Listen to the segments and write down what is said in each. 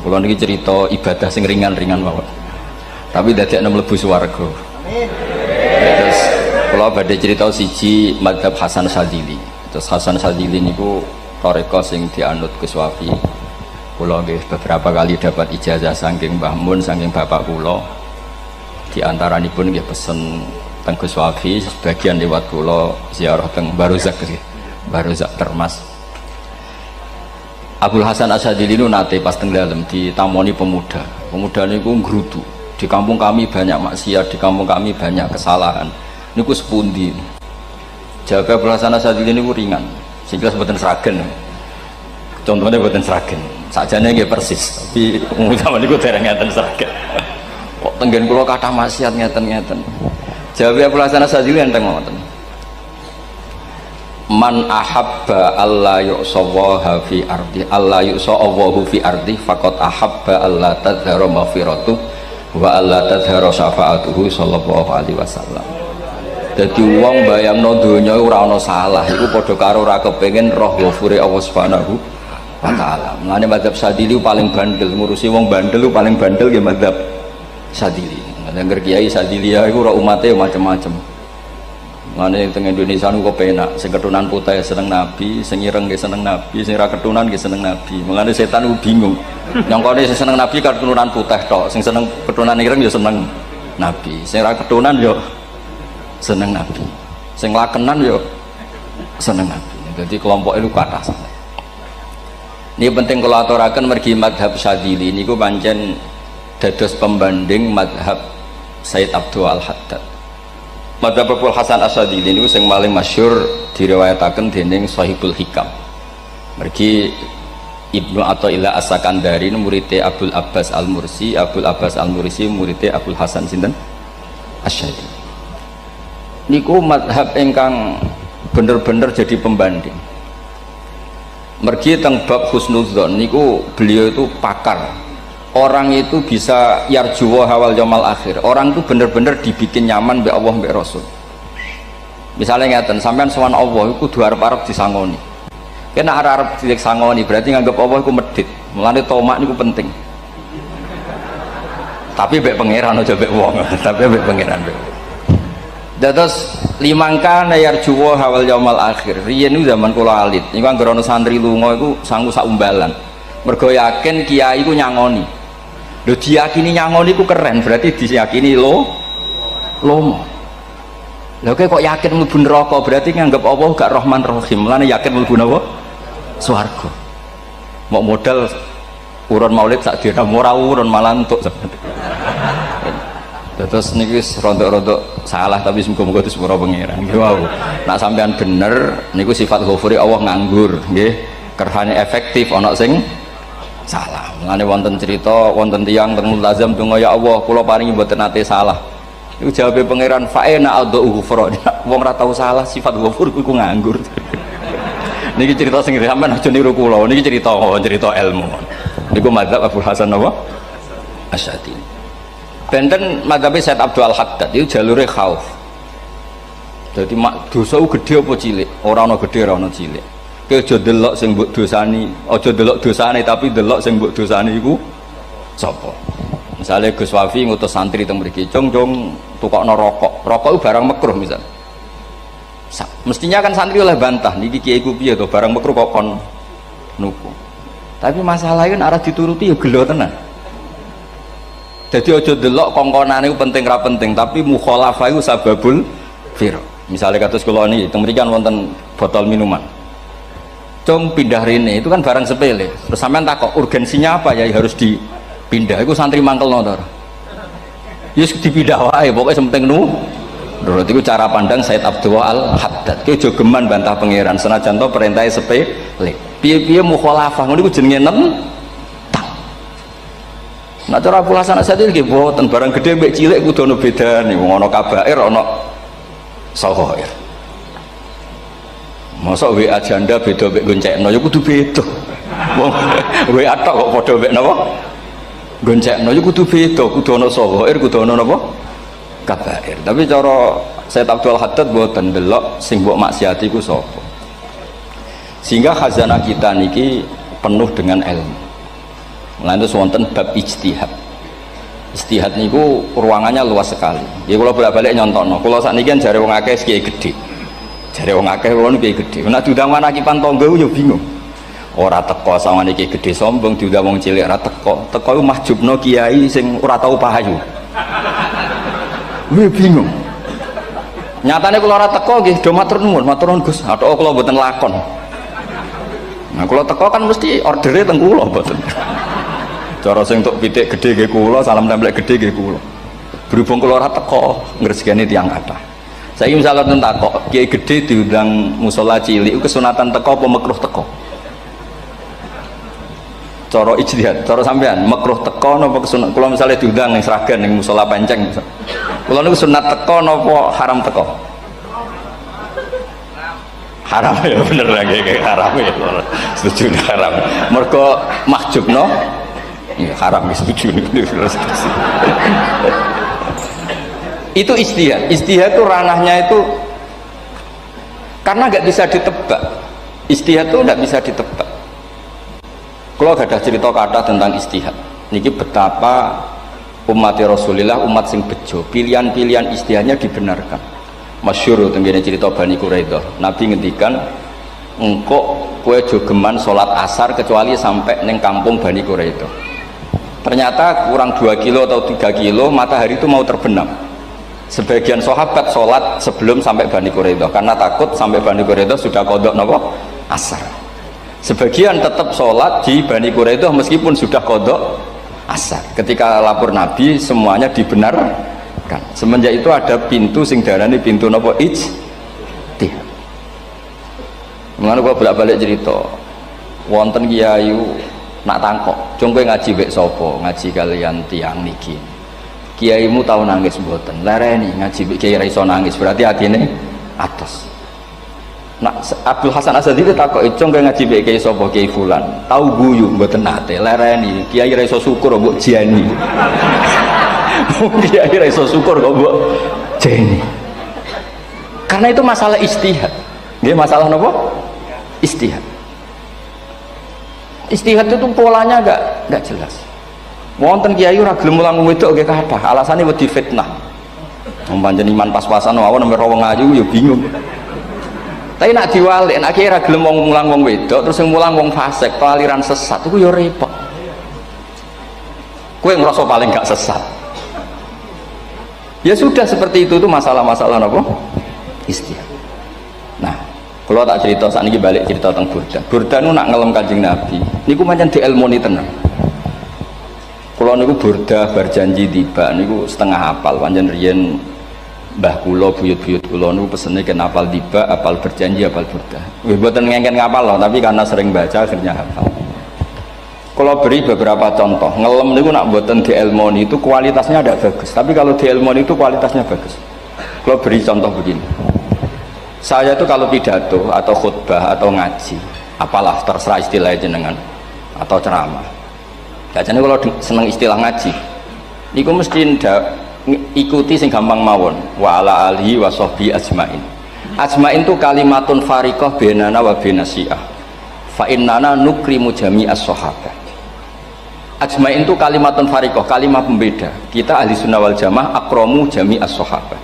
Kula niki cerita ibadah sing ringan-ringan mawon. Tapi dadekno mlebu swarga. Amin. Terus kula badhe cerita siji mazhab Hasan Syadzili. Terus Hasan Syadzili niku toreko sing dianut Gus Wafi. Kula nggih beberapa kali dapat ijazah saking Mbah Mun saking bapak kula. Di antaranipun nggih pesen teng Gus Wafi, sebagian lewat kula ziarah teng Baruzak nggih. Baruzak Termas. Abdul Hasan Asyadzili itu nate pas teng dalem ditamoni pemuda. Pemuda niku ngrutu. Di kampung kami banyak maksiat, di kampung kami banyak kesalahan. Niku sepundi? Jawab Abdul Hasan Asyadzili niku ringan. Sing jelas mboten sragen. Contohnya mboten sragen. Sakjane nggih persis, tapi umum niku dereng ngeten sragen. Kok tenggen kula kathah maksiat ngeten-ngeten. Jawab Abdul Hasan Asyadzili enten ngoten. Man ahabba alla yu'sawaha fi ardi alla yu'sawahu fi ardi faqad ahabba alla tadhara maghfiratu wa alla tadhara syafaatuhu sallallahu alaihi wasallam. Dadi wong bayangno donya ora ana salah iku padha karo ora kepengin roh ghafure Allah Subhanahu wa taala. Mulane mazhab Syadzili paling bandel, ngurusi wong bandel paling bandel nggih mazhab Syadzili. Nangger kiai Syadzili iku ora umate macam-macam. Mane teng Indonesia niku penak, sing keturunan putih seneng Nabi, sing ireng nggih seneng Nabi, sing ra keturunan nggih seneng Nabi. Mulane setan niku bingung. Nyangkone sing seneng Nabi keturunan putih tok, sing seneng keturunan ireng ya seneng Nabi. Sing ra keturunan ya seneng Nabi. Sing lakenan ya seneng Nabi. Jadi kelompok itu kathah sangat. Ini penting kalau aturaken mergi mazhab Syadzili niku pancen dados pembanding mazhab Sayyid Abdul Al-Haddad. Mazhab Abdul Hasan Asyadzili niku sing paling masyhur diriwayataken dening Shahibul Hikam. Mergi Ibnu Athaillah As-Sakandari muridé Abdul Abbas Al-Mursi, Abdul Abbas Al-Mursi muridé Abdul Hasan sinten Asyadzili. Niku mazhab ingkang bener-bener jadi pembanding. Mergi teng bab husnudzon niku beliau itu pakar. Orang itu bisa yarjuwa hawal yaumil akhir. Orang itu bener-bener dibikin nyaman mbek Allah mbek Rasul. Misalnya ngeten, sampean sowan Allah iku kudu arep-arep disangoni. Kena arep disangoni berarti nganggep Allah iku medhit. Mulane tomak niku penting. Tapi mbek pangeran aja mbek wong, tapi mbek pangeran mbek. Dados limangka yarjuwa hawal yaumil akhir. Riyen niku zaman kula alit, niku anggere ana santri lunga iku sangu sak umbalan. Mergo yakin kiai iku nyangoni. Lho diyakini nyangoni ku keren, berarti diyakini lomo. Lha kok yakin mlebu neraka, berarti nganggep Allah gak Rahman Rahim. Mulane yakin mlebu napa? Swarga. Mau modal urun maulid sak dina ora urun malah entuk. Terus niki wis rontok-rontok salah tapi muga-muga disepuro pangeran. Nggih wau. Nek sampean bener niku sifat ghafuri Allah nganggur, nggih. Kerhane efektif ana sing salah. Mulane wonten cerita wonten tiyang teng mulazam donga ya Allah kula paringi mboten nate salah. Iku jawabe pangeran fa'ena adhu ghufra. Wong ora tau salah sifat ghafur iku nganggur. Niki cerita sing sampean aja niru kula. Niki cerita ilmu. Niku mazhab Abdul Hasan apa? Asyadzili. Benten mazhab Sayyid Abdul Al-Haddad itu jalure khauf. Dadi dosa gede apa cilik? Ora ana gede ora ana cilik. Kowe aja delok sing mbok dosani, aja delok dosane tapi delok sing mbok dosani iku sapa. Misale Gus Wafi ngutus santri teng mriki, "Cung, tukokno rokok." Rokok itu barang makruh misal. Mestinya kan santri oleh bantah, niki kiai ku piye to barang makruh kok kon nuku. Tapi masalahnya kan arah dituruti ya gelo tenan. Jadi aja delok kongkonane iku penting ra penting, tapi mukhalafah iku sababul fir. Misalnya kados kula niki teng mriki kan wonten botol minuman. Cung pindah rene itu kan barang sepele. Terus sampean takok urgensinya apa ya harus dipindah. Iku santri mangkelno to. Yes dipindah wae pokoke penting nu. Menurut itu cara pandang Sayyid Abdul Al-Haddad. Ki aja geman bantah pangeran senajan to perintahe sepele. Piye-piye mukhalafah ngono iku jenenge nentang. Nek cara Abdul Hasan Asyadzili nggih boten barang gedhe mbek cilik kudu ana bedane. Wong ana kabair ana saghair. Masa WA janda beda mek goncekno ya kudu beda. Wong WA tok kok padha mek napa? Goncekno ya kudu beda, kudu ana saghair, kudu ana napa? Kabair. Tapi cara Sayyid Abdul Haddad mboten delok sing mbok maksiati ku sapa. Sehingga khazanah kita niki penuh dengan ilmu. Lan itu wonten bab ijtihad. Ijtihad niku ruangannya luas sekali. Ya kula bolak-balik nyontokno. Kula sakniki kan jare wong akeh kiai gedhe. Jare wong akeh kula niku kiai gedhe. Nek diundang manakipan tangga yo bingung. Ora teko sawangane kiai gedhe sombong diundang wong cilik ora teko. Teko iku mahjubno kiai sing ora tau pahayu. Kuwi bingung. Nyatane kula ora teko nggih do matur nuwun Gus. Athok kula mboten lakon. Nah kula teko kan mesti ordere teng kula mboten. Cara sing tok pitik gedhe nggih kula, salam templek gedhe nggih kula. Berhubung kula ora teko ngresikane tiyang kathah. Saiki misale ten takok, kiai gedhe diundang musala cilik kesunatan teko apa makruh teko? Cara ijtihad, cara sampean makruh teko napa kesunat? Kula misale diundang ning Sragen ning musala Penceng. Kula niku sunat teko napa haram teko? Haram ya bener lagi haram ya. Setuju haram. Mergo mahjubno ya haram setuju itu ijtihad. Ijtihad itu ranahnya itu karena nggak bisa ditebak. Ijtihad itu nggak bisa ditebak. Kalau gak ada cerita kata tentang ijtihad niki betapa umat Rasulullah umat sing bejo pilihan-pilihan ijtihadnya dibenarkan. Masyhur tenggene cerita Bani Quraidah Nabi ngendikan engkau kue jogeman sholat asar kecuali sampai neng kampung Bani Quraidah. Ternyata kurang 2 kilo atau 3 kilo matahari itu mau terbenam. Sebagian sahabat sholat sebelum sampai Bani Quraidah karena takut sampai Bani Quraidah sudah kodok nopo asar. Sebagian tetap sholat di Bani Quraidah meskipun sudah kodok asar. Ketika lapor Nabi semuanya dibenarkan. Semenjak itu ada pintu sing darani pintu nopo ijtihad. Mengenai gua bolak-balik cerita wonten kiai nak tangkok, cung kowe ngaji mbek sapa? Ngaji kalian tiang niki. Kiaimu tau nangis mboten? Lereni ngaji mbek kiai ra iso nangis, berarti atine atos. Nak Abdul Hasan Asadi takok, cung kowe ngaji mbek kiai sapa? Kiai fulan. Tau guyu mboten nate. Lereni kiai ra iso syukur mbok jeni. Kiai ra iso syukur kok mbok jeni. Karena itu masalah ijtihad. Nggih masalah napa? Ijtihad. Ijtihad itu polanya enggak jelas. Wonten kiai ora gelem mulang wedok nggih kathah, alasane wedi fitnah. Wong pancen iman pas-pasan mawon nembe wong ayu ya bingung. Tapi nak diwalik, nak kiai ora gelem wong mulang wong wedok terus sing mulang wong fasik, aliran sesat iku ya repot. Kowe ngrasa paling gak sesat. Ya sudah seperti itu masalah-masalah napa? Ijtihad. Nah, kalau tak cerita saat ini balik cerita tentang Burda. Burda nu nak ngelem Kanjeng Nabi. Niku pancen dielmoni tenan. Kalau niku Burda berjanji tiba niku setengah hafal. Pancen riyen mbah kula buyut-buyut kula niku pesene ken hafal tiba, hafal berjanji, hafal Burda. Nggih mboten ngengken ngapal loh, tapi karena sering baca akhirnya hafal. Kalau beri beberapa contoh, ngelem niku nak mboten dielmoni itu kualitasnya tidak bagus. Tapi kalau dielmoni itu kualitasnya bagus. Kalau beri contoh begini. Saya itu kalau pidato atau khutbah atau ngaji, apalah terserah istilah jenengan atau ceramah. Biasanya kalau seneng istilah ngaji, niku mesti ikuti sing gampang mawon. Wa ala alihi wa sahbihi ajmain. Ajmain itu kalimatun fariqah bainana wa bainasyiah. Fa innana nukrimu jami'as sahabah. Ajmain itu kalimatun fariqah, kalimat pembeda. Kita ahli sunnah wal jamaah akramu jami'as sahabah.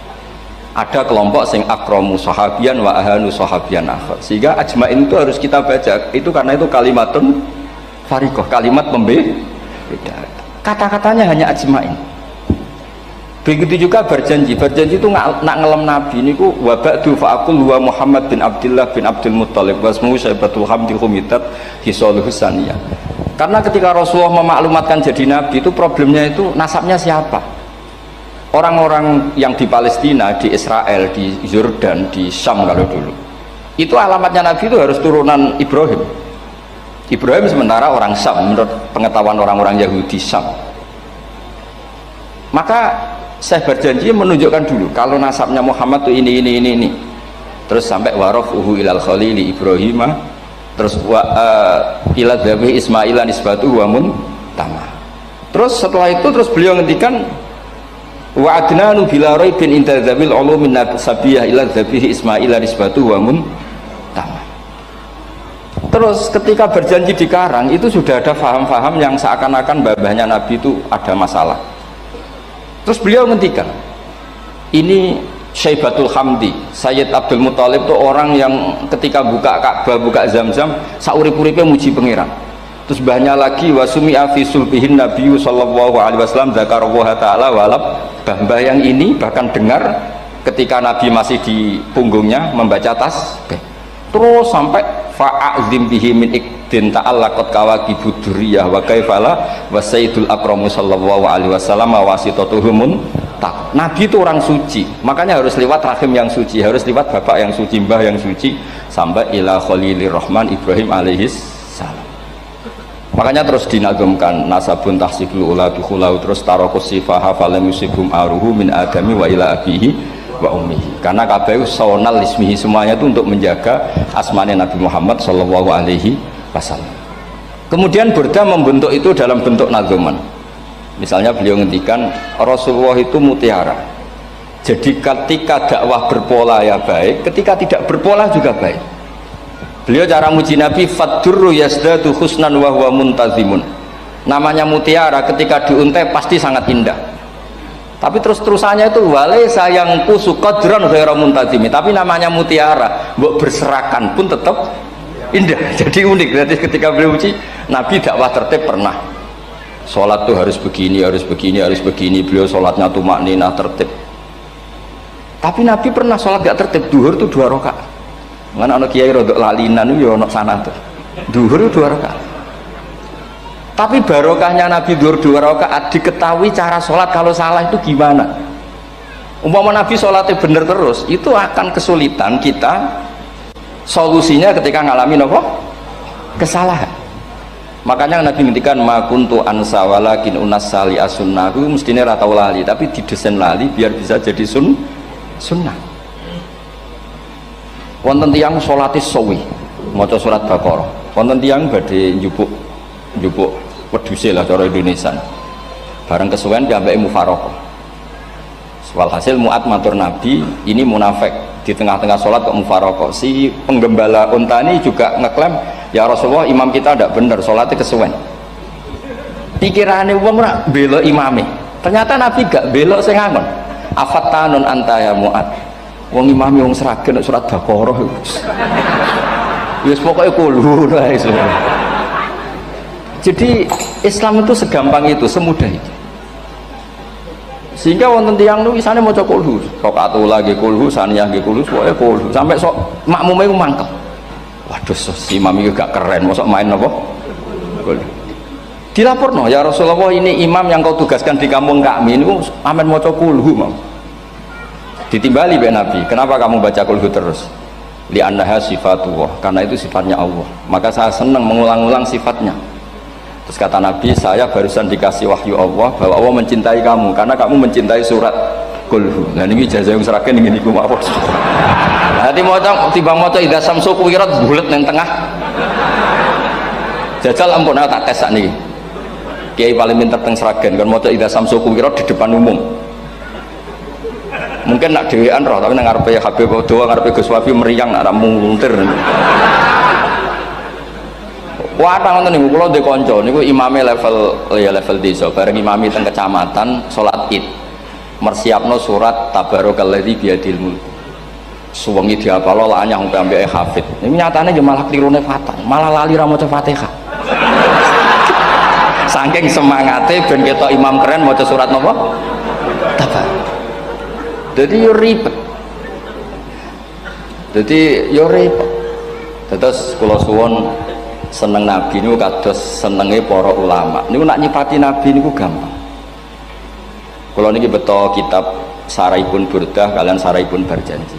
Ada kelompok sing akramu sahabian wa ahanu sahabian akhir, sehingga ajmain itu harus kita baca itu karena itu kalimatun fariqah, kalimat pembeda, kata-katanya hanya ajmain. Begitu juga berjanji itu nak ngelem Nabi niku wa ba'du fa aqul wa Muhammad bin Abdullah bin Abdul Muttalib wasmu Syaibatul Hamdi Humidat Hisaluhus Saniyah. Karena ketika Rasulullah memaklumatkan jadi Nabi itu problemnya itu nasabnya siapa? Orang-orang yang di Palestina, di Israel, di Yordan, di Syam kalau dulu itu alamatnya Nabi itu harus turunan Ibrahim. Ibrahim sementara orang Syam menurut pengetahuan orang-orang Yahudi Syam. Maka saya berjanji menunjukkan dulu kalau nasabnya Muhammad itu ini terus sampai warafuhu ilal khalili Ibrahim, terus ila dhabi Ismaila nisbatu wa muntama. Terus setelah itu terus beliau ngendikan wa adnanu bila raibin inda dzabil ulumin sabiyah ila dzabihi Ismaila nisbatu wa muntama. Terus ketika berjanji di karang itu sudah ada faham-faham yang seakan-akan babahnya Nabi itu ada masalah. Terus beliau ngendikan, ini Syaibatul Hamdi, Sayyid Abdul Muthalib itu orang yang ketika buka Ka'bah, buka Zam-Zam, saurip-uripnya muji pangeran. Terus banyak lagi wasumi'a fi sulbihin Nabi sallallahu alaihi wasallam dzakarallaha ta'ala walab. Mbah yang ini bahkan dengar ketika Nabi masih di punggungnya membaca tasbih. Terus sampai fa'azim bihi min ikdin ta'allaqat kawakibud durriyah wa kaifala wa sayyidul akramu sallallahu alaihi wasallam wasitatuhumun tak. Nabi itu orang suci, makanya harus lewat rahim yang suci, harus lewat bapak yang suci, mbah yang suci, sampai ila khalilir rahman Ibrahim alaihis salam. Makanya terus dinagumkan nasabun tahsibul ula bikhulau, terus tarokus sifaha falam yusibhum aruhu min adami wa ila abihi wa ummihi, karena kabeh sonal ismihi, semuanya itu untuk menjaga asmane Nabi Muhammad sallallahu alaihi wasallam. Kemudian Burda membentuk itu dalam bentuk nazuman. Misalnya beliau ngendikan Rasulullah itu mutiara, jadi ketika dakwah berpola ya baik, ketika tidak berpola juga baik. Beliau cara muji Nabi faddurru yazdadu husnan wa huwa muntazimun, namanya mutiara ketika diuntai pasti sangat indah, tapi terus-terusannya itu wale sayang kusu qadran ghairu muntazimi, tapi namanya mutiara mbok berserakan pun tetap indah. Jadi unik. Berarti ketika beliau uji Nabi dakwah tertib, pernah sholat tuh harus begini, harus begini, harus begini, beliau sholatnya tumak ninah tertib. Tapi Nabi pernah sholat gak tertib, duhur tuh 2 rakaat. Mana anak kiai rodok lalinan itu ya anak sana tuh duhur 2 rakaat. Tapi barokahnya Nabi duhur 2 rakaat diketahui cara sholat kalau salah itu gimana. Umpama Nabi sholatnya bener terus, itu akan kesulitan kita solusinya ketika ngalamin apa? Kesalahan. Makanya Nabi ngendikan ma kuntu ansa walakin unassali as-sunnahu, mestine ra tau lali tapi didesain lali biar bisa jadi sunnah. Wonten tiyang salate suwi maca surat Baqarah, wonten tiyang badhe njupuk wedhuse lah cara Indonesia. Bareng kesuwen piambake mufaraqah. Walhasil Mu'ad matur Nabi, ini munafik di tengah-tengah sholat kok mufaraqah. Si penggembala unta ini juga ngeklaim, ya Rasulullah imam kita tidak benar, sholatnya kesuwen. Pikirannya wong ora bela imame, ternyata Nabi gak belok sing ngangon. Afattanun anta ya Mu'ad, wong imame wong seragen surat Baqarah wis pokoke kulo wae. Jadi Islam itu segampang itu, semudah itu. Sehingga wonten tiyang nu isane maca kulhu, rakaat lagi kulhu, saniyah nggih kulhu, pokoke kulhu sampai sok makmume ku mangkel. Waduh, si imam iki gak keren, mosok main apa? Kulhu. Dilaporno, ya Rasulullah ini imam yang kau tugaskan di kampung kami niku amen maca kulhu, Mam. Ditimbali be Nabi, kenapa kamu baca kulhu terus? Li'annaha sifatullah, karena itu sifatnya Allah. Maka saya senang mengulang-ulang sifatnya. Terus kata Nabi, saya barusan dikasih wahyu Allah bahwa Allah mencintai kamu karena kamu mencintai surat kulhu. Nah ini ijazah yang seragam ini ku apa? Nanti mau timbang mau idza samsu kuwirat bulet nang tengah. Jajal ampun tak tes sak niki. Kiai paling pinter teng seragam kan mau idza samsu kuwirat di depan umum. Mungkin nak dhewean roh tapi nang ngarepe Habib Doa ngarepe Gus Wafi meriang nak muntir. Wah, ngoten niku kula ndek kanca niku imame level desa, bareng imami teng kecamatan salat Id. Mersiapno surat Tabarakalladzi biyadil mulk. Suwengi diapalo lanyah sampai ambeke hafid. Niku nyatane ya malah klirune fatal, malah lali ra maca Fatihah. Saking semangate ben ketok imam keren maca surat napa? Tabar. Jadi yo ribet. Terus kula suwun seneng Nabi niku kados senenge para ulama. Niku nak nyipati Nabi niku gampang. Kula niki beto kitab Saraipun Burdah kalian Saraipun Barjanji.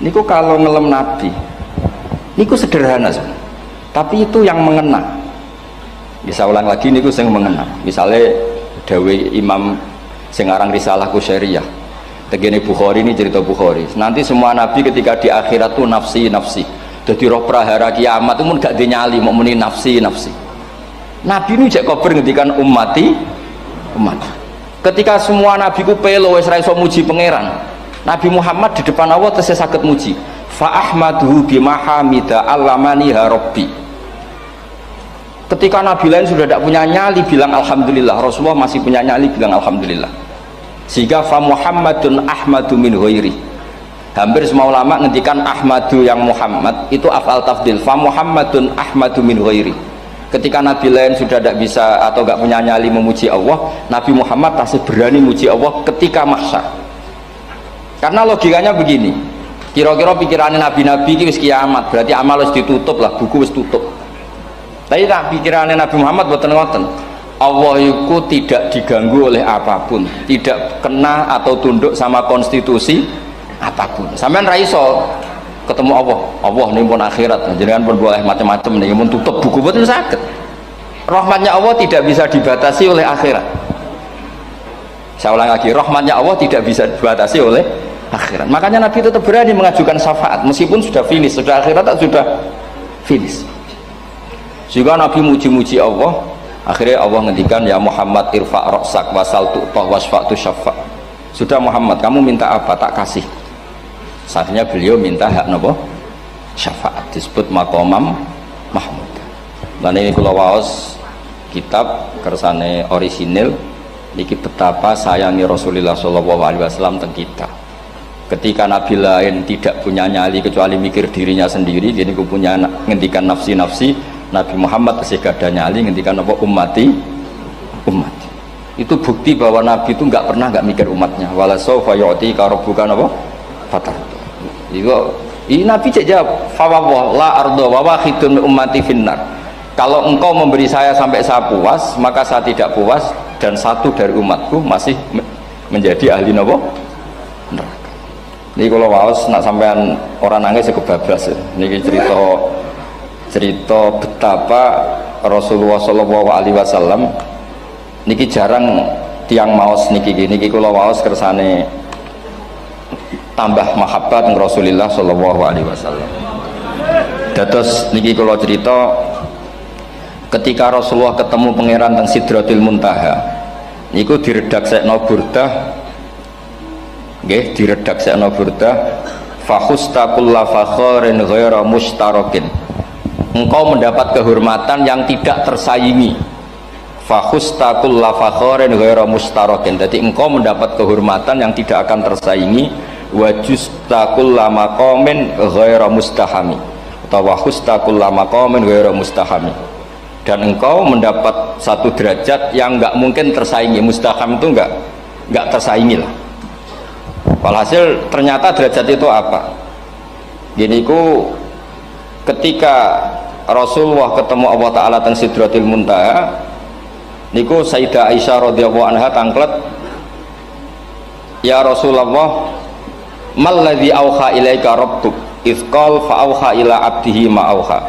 Niku kalau ngelem Nabi niku sederhana sebenarnya. Tapi itu yang mengena. Bisa ulang lagi niku sing mengena. Misalnya dawuh Imam sing aran Risalah Qusyariyah. Tegene Bukhari ini cerita Bukhari. Nanti semua nabi ketika di akhirat tuh nafsi. Jadi roh prahara kiamat itu pun gak dinyali mau muni nafsi. Nabi ini jek kober ngendikan umat. Ketika semua nabi ku pelo wis ra iso muji pangeran, Nabi Muhammad di depan Allah tesih saged muji. fa ahmaduhu bimahamida allamaniha rabbi. Ketika nabi lain sudah tidak punya nyali bilang alhamdulillah, Rasulullah masih punya nyali bilang alhamdulillah. Sehingga fa Muhammadun ahmadu min ghairi. Hampir semua ulama ngendikan ahmadu yang Muhammad itu af'al tafdil, fa Muhammadun ahmadu min ghairi. Ketika nabi lain sudah tidak bisa atau tidak punya nyali memuji Allah, Nabi Muhammad masih berani memuji Allah ketika mahsyar. Karena logikanya begini, kira-kira pikirannya nabi-nabi itu wis kiamat, berarti amal harus ditutup lah, buku harus tutup. Tapi tak pikirannya Nabi Muhammad boten-boten. Allah itu tidak diganggu oleh apapun, tidak kena atau tunduk sama konstitusi apapun. Sampean ra iso ketemu Allah, Allah nih pun akhirat, jenengan pun boleh macam-macam nih, pun tutup buku boten saged. Rahmatnya Allah tidak bisa dibatasi oleh akhirat. Saya ulang lagi, rahmatnya Allah tidak bisa dibatasi oleh akhirat. Makanya Nabi tetap berani mengajukan syafaat meskipun sudah finish, sudah akhirat sudah finish. Juga Nabi muji-muji Allah, akhirnya Allah ngendikan ya Muhammad irfa' ra'sak wasal tu'tah wasfa'tu syafa'. Sudah Muhammad, kamu minta apa tak kasih. Saatnya beliau minta hak nopo syafaat, disebut maqamam mahmud. Lan ini kula waos kitab kersane orisinil niki betapa sayangi Rasulullah sallallahu alaihi wasallam teng kita. Ketika nabi lain tidak punya nyali kecuali mikir dirinya sendiri, jadi ku punya ngendikan nafsi-nafsi, Nabi Muhammad masih gak ada nyali ngendikan apa ummati. Itu bukti bahwa Nabi itu nggak pernah nggak mikir umatnya. Wala sawfa yu'tika rabbuka apa? Fatar. Ini Nabi jawab, fawwah la ardo wa wahidun ummati finnar. Kalau engkau memberi saya sampai saya puas, maka saya tidak puas dan satu dari umatku masih menjadi ahli neraka. Ini kalau waos nak sampean orang nangis kebablas. Ini cerita betapa Rasulullah Shallallahu Alaihi Wasallam niki jarang tiang maos niki kula waos kersane tambah mahabbat ng Rasulullah Shallallahu Alaihi Wasallam. Dados niki kula cerita ketika Rasulullah ketemu pangeran teng Sidratul Muntaha niku diredaksekno burdah nggih diredaksekno burdah fakhusta kulla fakharin ghaira mustarakin. Engkau mendapat kehormatan yang tidak tersaingi. Fakhusta kulla fakharin ghaira mustarakin. Jadi engkau mendapat kehormatan yang tidak akan tersaingi. Wajusta kulla maqamin ghaira mustahami. Atau wakhusta kulla maqamin ghaira mustahami. Dan engkau mendapat satu derajat yang enggak mungkin tersaingi. Mustaham itu enggak tersaingi lah. Walhasil ternyata derajat itu apa? Gini ku ketika Rasulullah ketemu Allah Ta'ala teng Sidratil Muntaha niku Sayyidah Aisyah radhiyallahu anha tangklet, ya Rasulullah mal ladzi auha ilaika rabbuk idz qala fa auha ila abdihi ma auha.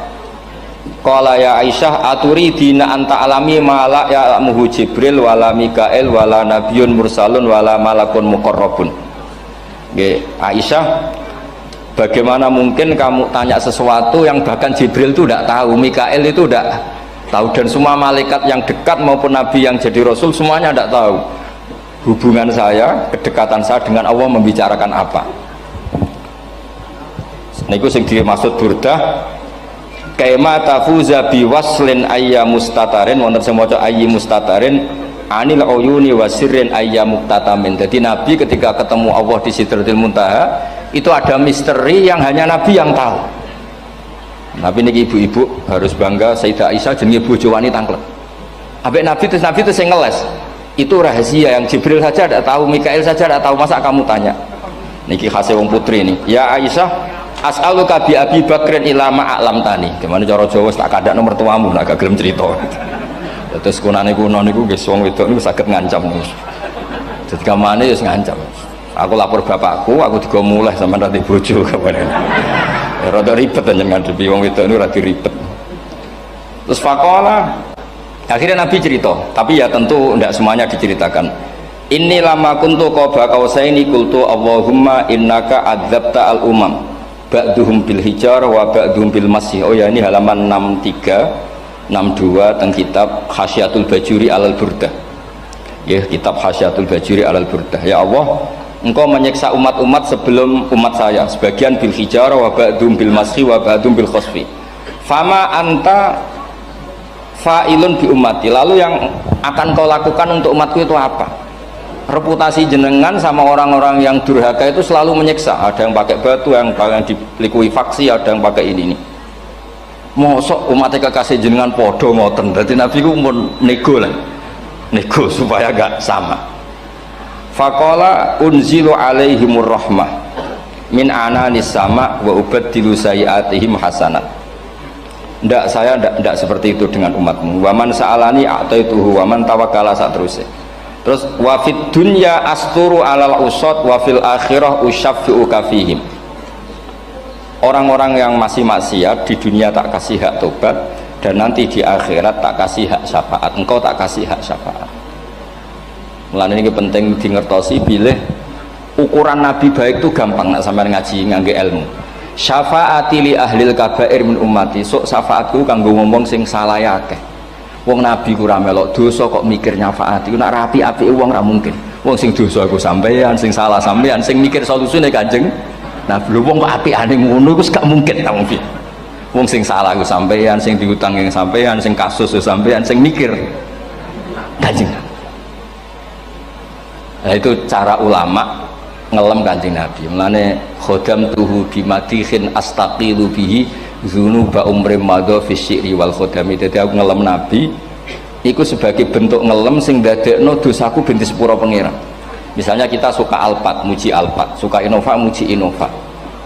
Qala ya Aisyah aturidina anta alami ma la ya'lamuhu Jibril wala Mikail wala nabiyyun mursalun wala malakun muqarrabun. Nggih Aisyah, bagaimana mungkin kamu tanya sesuatu yang bahkan Jibril itu tidak tahu, Mikael itu tidak tahu, dan semua malaikat yang dekat maupun Nabi yang jadi Rasul semuanya tidak tahu hubungan saya, kedekatan saya dengan Allah membicarakan apa. Niku sing dimaksud burdah kaima tafuza biwaslin ayya mustatarin wonten sing maca ayyi mustatarin anil uyuni wasirrin ayya muktatamin. Jadi Nabi ketika ketemu Allah di Sidratul Muntaha itu ada misteri yang hanya Nabi yang tahu. Nabi niki ibu-ibu harus bangga Sayyidah Aisyah jenenge bojo wanita tanglet. Ambek Nabi itu sing ngeles. Itu rahasia yang Jibril saja tidak tahu, Mikail saja tidak tahu, masa kamu tanya? Niki khase wong putri ini. Ya Aisyah, as'aluka bi Abi Bakrin ila ma a'lam tani. Gimana cara Jawa tak kadakno mertuamu nek gak gelem cerita. Terus kunane kuno niku nggih wong wedok niku saged ngancam niku. Dadi kamane wis ngancam. Aku lapor bapakku, aku juga mulai sama nanti bojo kapan. Ya rada ribet njenengan ngadepi wong wedok niku rada ribet. Terus faqala akhirnya Nabi cerita, tapi ya tentu tidak semuanya diceritakan. Inni lama kuntu qaba qausaini qultu Allahumma innaka adzabta al umam ba'duhum bil hijar wa ba'duhum bil masih. Oh ya, ini halaman 63 62 tentang kitab Khasyatul Bajuri alal Burdah. Ya, kitab Khasyatul Bajuri alal Burdah. Ya Allah, engkau menyiksa umat-umat sebelum umat saya, sebagian bil hijarah wa ba'dum bil mashi wa ba'dum bil khosfi. Fama anta fa'ilun bi ummati, lalu yang akan kau lakukan untuk umatku itu apa? Reputasi jenengan sama orang-orang yang durhaka itu selalu menyiksa, ada yang pakai batu, yang dilikuifaksi, ada yang pakai ini nih. Mosok umatnya kekasih jenengan podo ngoten, berarti Nabi ku mun nego lah, nego supaya gak sama. Faqala unzilu alaihimur rahmah min ananis sama wa ubaddilu sayiatihim hasanat. Ndak, saya ndak seperti itu dengan umatmu. Waman sa'alani a'taituhu waman tawakkala saterusé. Terus wa fid dunya asturu alal usad wa fil akhirah usyaffi'u kafihim. Orang-orang yang masih maksiat di dunia tak kasih hak tobat, dan nanti di akhirat tak kasih hak syafaat. Engkau tak kasih hak syafaat. Mulane ini penting dingertosi, bilih ukuran Nabi baik itu gampang nak sampean ngaji ngangge ilmu. Syafaati li ahlil kabair min ummati, sok syafaatku kanggo ngomong sing salah akeh. Wong Nabi ku ra melok dosa kok mikir nyafaati, ku nak rapi-apike wong ra mungkin. Wong sing dosa iku sampean, sing salah sampean, sing mikir solusine Kanjeng Nabi. Lho wong kok apikane ngono iku gak mungkin ta wong piye. Wong sing salah ku sampean, sing diutang yang sampean, sing kasus ku sampean, sing mikir Kanjeng. Nah itu cara ulama ngelem Kanjeng Nabi. Mulane khodam tuhu bimatihin astaqilu bihi zunuba umrim madha fi syi'ri wal khodami. Dadi aku ngelem Nabi iku sebagai bentuk ngelem sing dadekno dosaku ben disepuro pangeran. Misalnya kita suka alpat, muji alpat, suka innova, muji innova,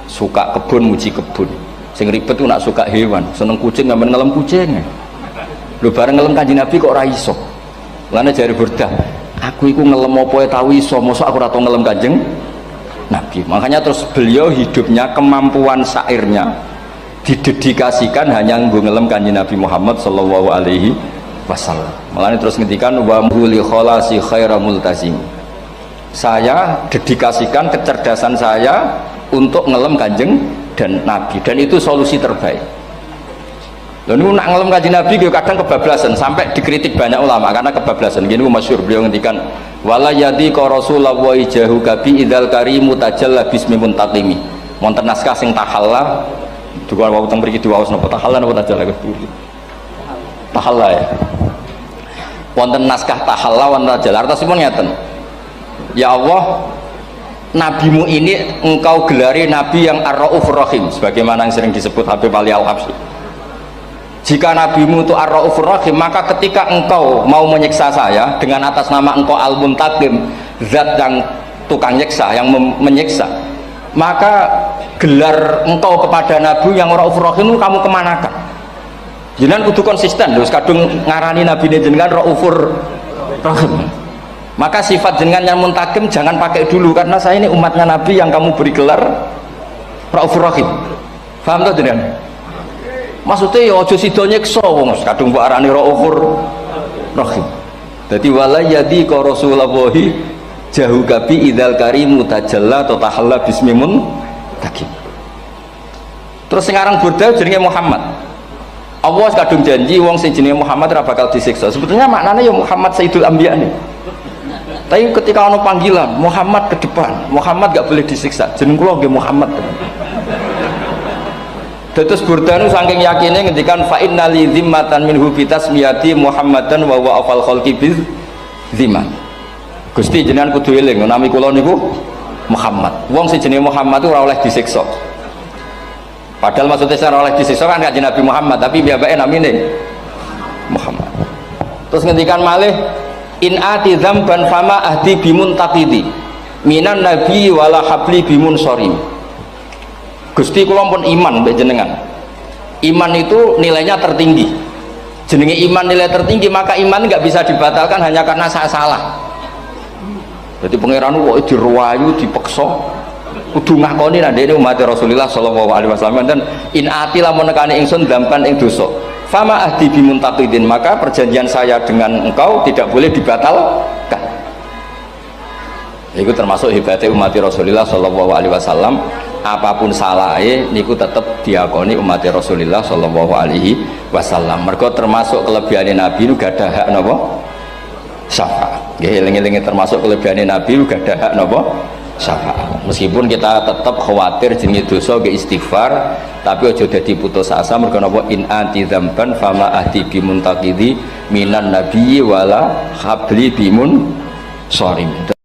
suka kebun, muji kebun. Sing ribet ku nak suka hewan, seneng kucing ngamen ngelem kucing. Lho bareng ngelem Kanjeng Nabi kok ora iso. Mulane jare Burdah, aku iku ngelem apa tau iso, mosok aku ora tau ngelem Kanjeng Nabi. Makanya terus beliau hidupnya, kemampuan syairnya didedikasikan hanya nggo ngelem Kanjeng Nabi Muhammad sallallahu alaihi wasallam. Makanya terus ngendikan wa muli kholasi khaira multazim. Saya dedikasikan kecerdasan saya untuk ngelem Kanjeng dan Nabi, dan itu solusi terbaik. Lalu nak ngelem Kanjeng Nabi kadang kebablasan, sampai dikritik banyak ulama karena kebablasan. Gini masyhur beliau ngendikan wala yadi ka rasulullah wa ijahu kabi idzal karimu tajalla bismi muntaqimi. Wonten naskah sing tahalla juga wau teng mriki diwaos napa tahalla napa tajalla kuwi. Tahalla ya. Wonten naskah tahalla wonten tajalla artosipun ngeten. Ya Allah, nabimu ini engkau gelari nabi yang ar-raufur rahim, sebagaimana yang sering disebut Habib Ali Al-Habsyi. Jika nabimu itu ar-raufur rahim, maka ketika engkau mau menyiksa saya dengan atas nama engkau al-muntaqim, zat yang tukang nyiksa, yang menyiksa, maka gelar engkau kepada nabi yang ar-raufur rahim kamu kemanakan? Jenengan kudu konsisten, terus kadung ngarani nabi ini jenengan raufur rahim. Maka sifat jenengan yang muntakim jangan pakai dulu, karena saya ini umatnya Nabi yang kamu beri gelar Raufur Rahim. Paham tuh jenengan? Maksudnya ya aja sida nyiksa wong kadung mbok arani Raufur Rahim. Dadi wala yadi ka rasulullahi jahu kabi idzal karimu tajalla ta tahalla bismimun takim. Terus sekarang Burda jenenge Muhammad. Allah kadung janji wong sing jenenge Muhammad ora bakal disiksa. Sebetulnya maknanya ya Muhammad Sayyidul Anbiya nih. Tapi ketika ono panggilan Muhammad ke depan, Muhammad gak boleh disiksa. Jeneng kula nggih Muhammad. Terus Burdanu saking yakinnya ngendikan fa innali zimmatan minhu bi tasmiyati Muhammadan wa huwa afal khalqi bi zimman. Gusti jenengan kudu eling nami kula niku Muhammad. Wong sing jenenge Muhammad itu ora oleh disiksa. Padahal maksudnya ora oleh disiksa kan kanjeng Nabi Muhammad, tapi piyambake namine Muhammad. Terus ngendikan malih in ati dzamban fama ahdi bimun taqidi minan nabi wala habli bimun sorim. Gusti kula pun iman mbek jenengan. Iman itu nilainya tertinggi. Jenenge iman nilai tertinggi, maka iman nggak bisa dibatalkan hanya karena saya salah. Jadi pangeran kok diruwayu dipeksa kudu ngakoni nek dene umat Rasulullah sallallahu alaihi wasallam, dan in ati lamun nekane ingsun dzamban ing dosa fama ahdi bimuntaqidin, maka perjanjian saya dengan engkau tidak boleh dibatalkan. Itu termasuk hebatnya umat Rasulullah sallallahu alaihi wasallam, apapun salahnya niku tetap diakoni umat Rasulullah sallallahu alaihi wasallam. Mergo termasuk kelebihan Nabi nu gak ada hak napa? Syafaat. Nggih eling-eling termasuk kelebihan Nabi nu gak ada hak napa? syafaat. Meskipun kita tetap khawatir jenenge dosa ge istighfar, tapi aja dadi putus asa mergo napa in anti dzamban fama ahdi bimuntaqidhi minan nabiyyi wala habli bimun sharim.